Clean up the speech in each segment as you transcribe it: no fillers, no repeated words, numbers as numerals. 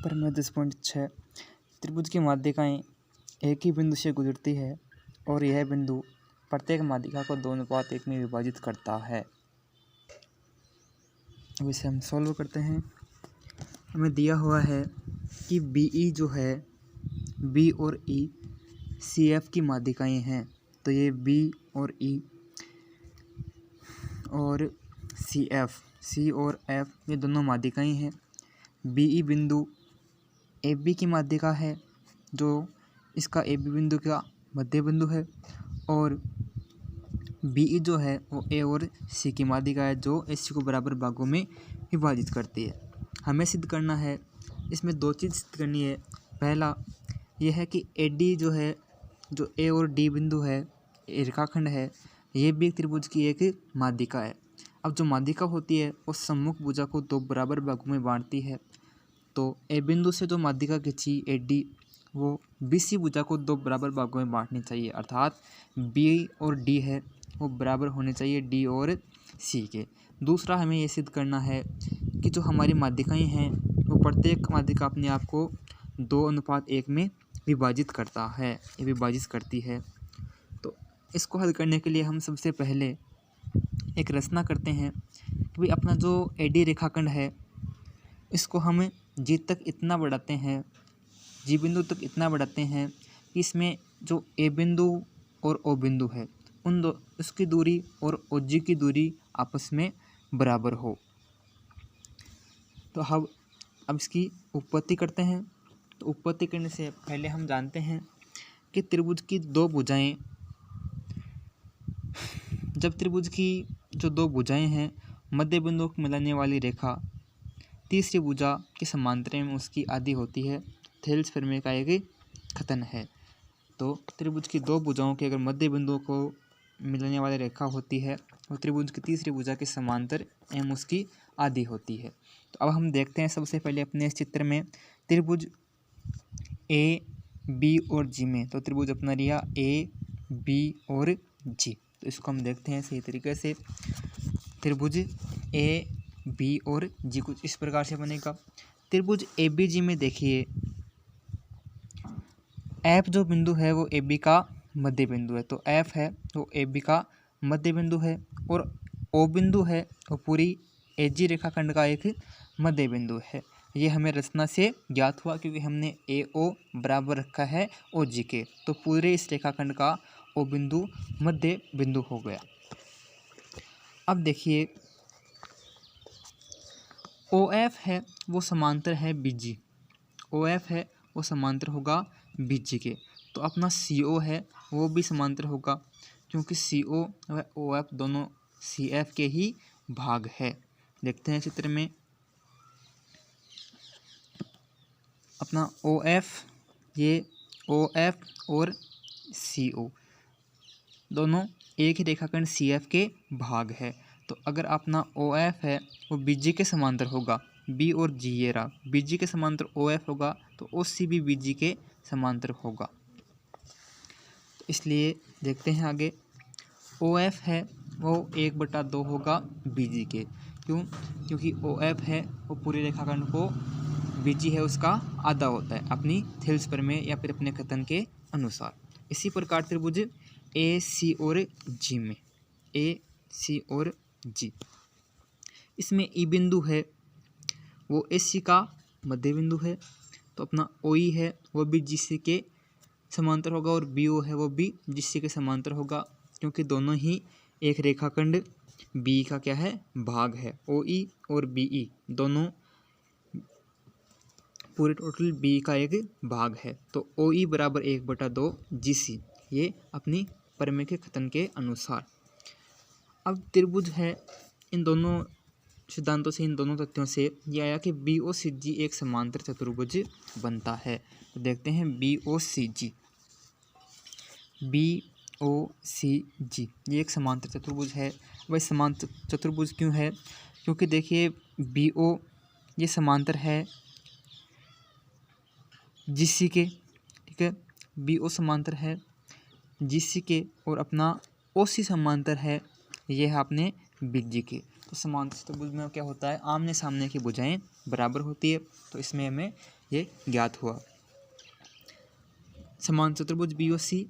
प्रमेय 10.6 त्रिभुज की माध्यिकाएं एक ही बिंदु से गुजरती है और यह बिंदु प्रत्येक माध्यिका को 2:1 में विभाजित करता है। अब इसे हम सॉल्व करते हैं। हमें दिया हुआ है कि BE जो है, B और E CF की माध्यिकाएं हैं। तो ये B और E और CF, C और F ये दोनों माध्यिकाएं हैं। BE बिंदु AB की माध्यिका है, जो इसका AB बिंदु का मध्य बिंदु है, और BE जो है वो A और C की माध्यिका है, जो AC को बराबर भागों में विभाजित करती है। हमें सिद्ध करना है, इसमें दो चीज़ सिद्ध करनी है। पहला यह है कि AD जो है, जो A और D बिंदु है, रेखाखंड है, ये भी त्रिभुज की एक माध्यिका है। अब जो माध्यिका होती है वो सम्मुख भुजा को दो बराबर भागों में बांटती है। तो A बिंदु से जो माध्यिका खींची AD, वो BC भुजा को दो बराबर भागों में बांटनी चाहिए, अर्थात B और D है वो बराबर होने चाहिए D और C के। दूसरा हमें ये सिद्ध करना है कि जो हमारी माध्यिकाएं हैं वो प्रत्येक माध्यिका अपने आप को 2:1 में विभाजित करता है, ये विभाजित करती है। तो इसको हल करने के लिए हम सबसे पहले एक रचना करते हैं कि भाई अपना जो AD रेखाखंड है इसको हम G तक इतना बढ़ाते हैं, G बिंदु तक इतना बढ़ाते हैं कि इसमें जो A बिंदु और O बिंदु है उन दो उसकी दूरी और OG की दूरी आपस में बराबर हो। तो हम अब इसकी उत्पत्ति करते हैं। तो उत्पत्ति करने से पहले हम जानते हैं कि त्रिभुज की दो भुजाएं, जब त्रिभुज की जो दो भुजाएं हैं, मध्य बिंदु को मिलाने वाली रेखा तीसरी भुजा के समांतर में उसकी आधी होती है, थेल्स प्रमेय का एक कथन है। तो त्रिभुज की दो भुजाओं के अगर मध्य बिंदु को मिलाने वाली रेखा होती है और त्रिभुज की तीसरी भुजा के समांतर एवं उसकी आधी होती है। तो अब हम देखते हैं सबसे पहले अपने इस चित्र में त्रिभुज A, B और G में। तो त्रिभुज अपना लिया A, B और G। तो इसको हम देखते हैं सही तरीके से। त्रिभुज A, B और G कुछ इस प्रकार से बनेगा। त्रिभुज ABG में देखिए, F जो बिंदु है वो AB का मध्य बिंदु है। तो F है वो AB का मध्य बिंदु है, और O बिंदु है वो पूरी AG रेखाखंड का एक मध्य बिंदु है। ये हमें रचना से ज्ञात हुआ क्योंकि हमने AO बराबर रखा है OG के। तो पूरे इस रेखाखंड का O बिंदु मध्य बिंदु हो गया। अब देखिए OF है वो समांतर है BG, OF है वो समांतर होगा BG के। तो अपना CO है वो भी समांतर होगा, क्योंकि CO व OF दोनों CF के ही भाग है। देखते हैं चित्र में, अपना OF, ये OF और CO दोनों एक ही रेखाखंड CF के भाग है। तो अगर अपना OF है वो BG के समांतर होगा, B और G ये रहा, BG के समांतर OF होगा तो OC भी BG के समांतर होगा। तो इसलिए देखते हैं आगे, OF है वो 1/2 होगा BG के। क्यों? क्योंकि OF है वो पूरे रेखाखंड को, BG है उसका आधा होता है अपनी थेल्स प्रमेय या फिर अपने कथन के अनुसार। इसी प्रकार त्रिभुज AC और G में, AC और G, इसमें E बिंदु है वो AC का मध्य बिंदु है। तो अपना OE है वो भी GC के समांतर होगा, और BO है वो भी GC के समांतर होगा, क्योंकि दोनों ही एक रेखाखंड B का क्या है, भाग है। OE और BE दोनों पूरे टोटल B का एक भाग है। तो OE बराबर 1/2 GC, ये अपनी प्रमेय के कथन के अनुसार। अब त्रिभुज है, इन दोनों सिद्धांतों से, इन दोनों तथ्यों से ये आया कि BOCG एक समांतर चतुर्भुज बनता है। तो देखते हैं BOCG, BOCG ये एक समांतर चतुर्भुज है। वह समांतर चतुर्भुज क्यों है? क्योंकि देखिए BO ये समांतर है GC के, ठीक है, BO समांतर है GC के, और अपना OC समांतर है ये है अपने BG के। तो समांतर चतुर्भुज में क्या होता है, आमने सामने की भुजाएं बराबर होती है, तो इसमें हमें ये ज्ञात हुआ। समांतर चतुर्भुज BOC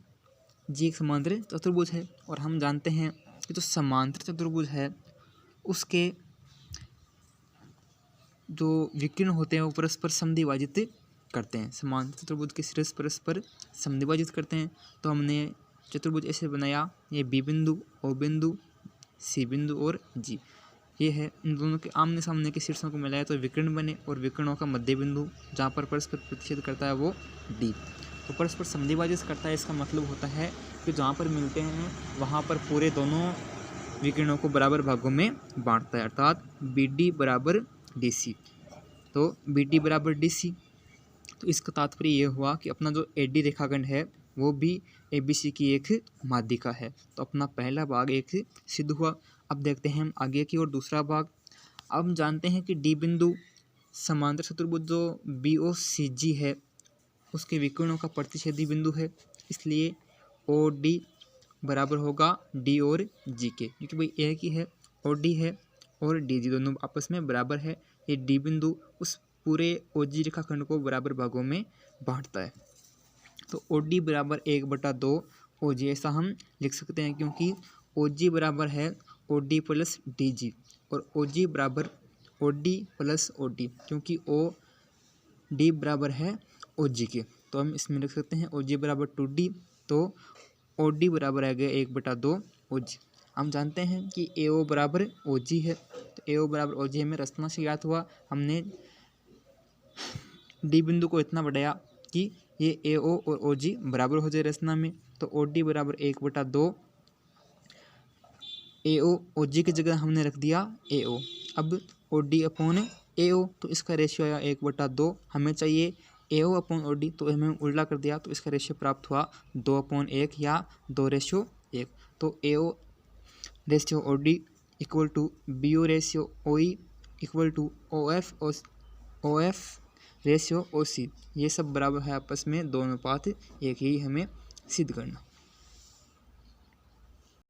जी एक समांतर चतुर्भुज है, और हम जानते हैं कि जो समांतर चतुर्भुज है उसके जो विकर्ण होते हैं वो परस्पर समद्विभाजित करते हैं। समांतर चतुर्भुज के शीर्ष परस्पर समद्विभाजित करते हैं। तो हमने चतुर्भुज ऐसे बनाया, ये B बिंदु, O बिंदु, C बिंदु और G, ये है। इन दोनों के आमने सामने के शीर्षों को मिलाया तो विकर्ण बने, और विकर्णों का मध्य बिंदु जहाँ पर परस्पर प्रतिच्छेद करता है वो D। तो परस्पर समद्विभाजित करता है, इसका मतलब होता है कि जहाँ पर मिलते हैं वहाँ पर पूरे दोनों विकर्णों को बराबर भागों में बांटता है, अर्थात BD बराबर DC। तो BD बराबर DC, तो इसका तात्पर्य यह हुआ कि अपना जो AD रेखाखंड है वो भी ABC की एक माध्यिका है। तो अपना पहला भाग एक सिद्ध हुआ। अब देखते हैं हम आगे की और दूसरा भाग। अब हम जानते हैं कि D बिंदु समांतर चतुर्भुज जो BOCG है उसके विकर्णों का प्रतिच्छेदी बिंदु है, इसलिए OD बराबर होगा D और G के, क्योंकि भाई एक ही है, OD है और DG दोनों आपस में बराबर है। ये D बिंदु उस पूरे OG रेखाखंड को बराबर भागों में बांटता है। तो OD बराबर 1/2 OG ऐसा हम लिख सकते हैं, क्योंकि OG बराबर है OD प्लस DG, और OG बराबर OD प्लस OD, क्योंकि OD बराबर है OG के। तो हम इसमें लिख सकते हैं OG बराबर 2D, तो OD बराबर आ गया 1/2 OG। हम जानते हैं कि AO बराबर OG है, तो AO बराबर OG हमें रचना से याद हुआ। हमने D बिंदु को इतना बढ़ाया कि ये AO और OG बराबर हो जाए रचना में, तो OD बराबर 1/2 AO, OG की जगह हमने रख दिया AO। अब OD अपॉन AO, तो इसका रेशियो आया 1/2। हमें चाहिए AO अपॉन OD, तो हमें उल्टा कर दिया, तो इसका रेशियो प्राप्त हुआ 2/1 या 2:1। तो AO ratio OD equal to BO ratio OE equal to OF ratio OC, ये सब बराबर है आपस में, 2:1 ही हमें सिद्ध करना।